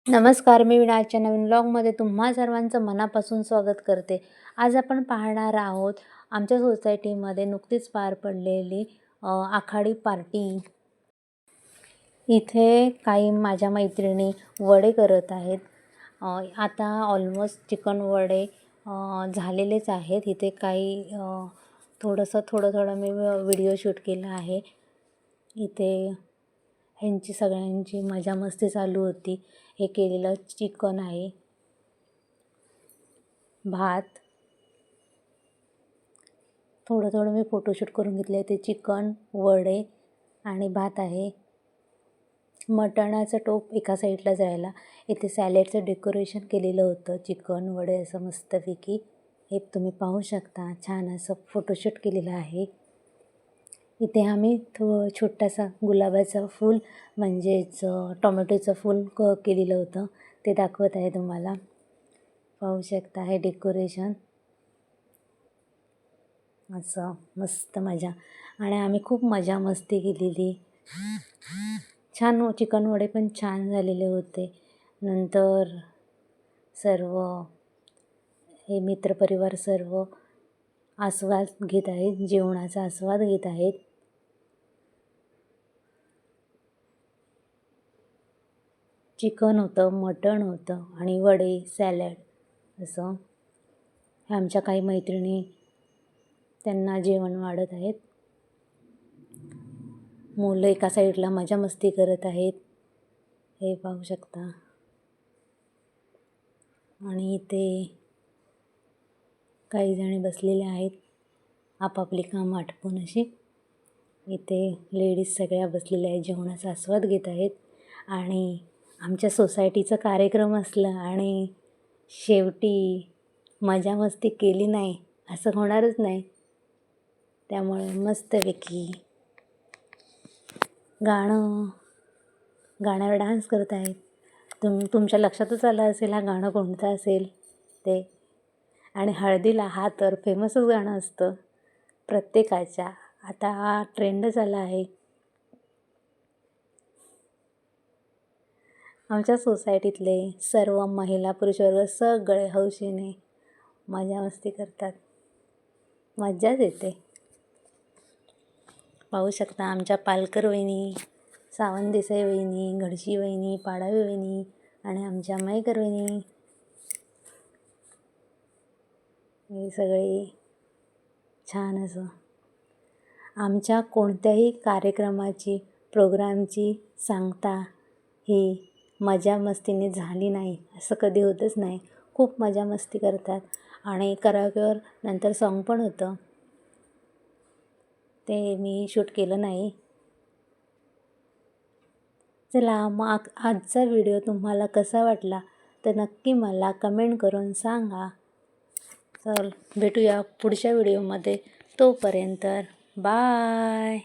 नमस्कार, मी विनाच्या नवीन व्लॉगमध्ये तुम्हा सर्वांचं मनापासून स्वागत करते. आज आपण पाहणार आहोत आमच्या सोसायटीमध्ये नुकतीच पार पडलेली आखाडी पार्टी. इथे काही माझ्या मैत्रिणी वडे करत आहेत. आता ऑलमोस्ट चिकन वडे झालेलेच आहेत. इथे काही थोडं मी व्हिडिओ शूट केला आहे. इथे ह्यांची सगळ्यांची मजा मस्ती चालू होती. हे केलेलं चिकन आहे, भात, थोडं मी फोटोशूट करून घेतले. ते चिकन, वडे आणि भात आहे. मटणाचं टोप एका साईडला जायला इथे सॅलेडचं डेकोरेशन केलेलं होतं. चिकन वडे असं मस्तपैकी हे तुम्ही पाहू शकता. छान असं फोटोशूट केलेलं आहे. इथे आम्ही छोटासा गुलाबाचं फूल म्हणजेच टोमॅटोचं फूल केलेलं होतं, ते दाखवत आहे तुम्हाला. पाहू शकता हे डेकोरेशन असं मस्त मजा. आणि आम्ही खूप मजा मस्ती केलेली. छान चिकन वडे पण छान झालेले होते. नंतर सर्व हे मित्रपरिवार सर्व आस्वाद घेत आहेत, जेवणाचा आस्वाद घेत आहेत. चिकन होतं, मटण होतं आणि वडे, सॅलड असं. आमच्या काही मैत्रिणी त्यांना जेवण वाढत आहेत. मुलं एका साईडला मजा मस्ती करत आहेत, हे पाहू शकता. आणि इथे काही जणी बसलेल्या आहेत आपापली कामं आटपून अशी. इथे लेडीज सगळ्या बसलेल्या आहेत, जेवणाचा आस्वाद घेत आहेत. आणि आमच्या सोसायटीचा कार्यक्रम असला आणि शेवटी मजा मस्ती केली नाही असं होणारच नाही. त्यामुळे मस्तपैकी गाण्यावर डान्स करत आहेत. तुमच्या लक्षातच आलं असेल हा गाणं कोणतं असेल ते. आणि हळदीला हा तर फेमसच गाणं असतं प्रत्येकाच्या. आता हा ट्रेंड झाला आहे. आमच्या सोसायटीतले सर्व महिला पुरुष वर्ग सगळे हौशीने मजा मस्ती करतात. मज्जाच येते. पाहू शकता आमच्या पालकर वहिनी, सावंत देसाई वहिनी, घडशी वहिनी, पाडावी वहिनी आणि आमच्या मयेकर वहिनी हे सगळे छान असं. आमच्या कोणत्याही कार्यक्रमाची प्रोग्रामची सांगता ही मजा मस्तीने झाली नाही असं कधी होतच नाही. खूप मजा मस्ती करतात. आणि कराओकेवर नंतर सॉन्ग पण होतं, ते मी शूट केलं नाही. चला मग आजचा व्हिडिओ तुम्हाला कसा वाटला तर नक्की मला कमेंट करून सांगा. चल भेटूया पुढच्या व्हिडिओमध्ये. तोपर्यंत बाय.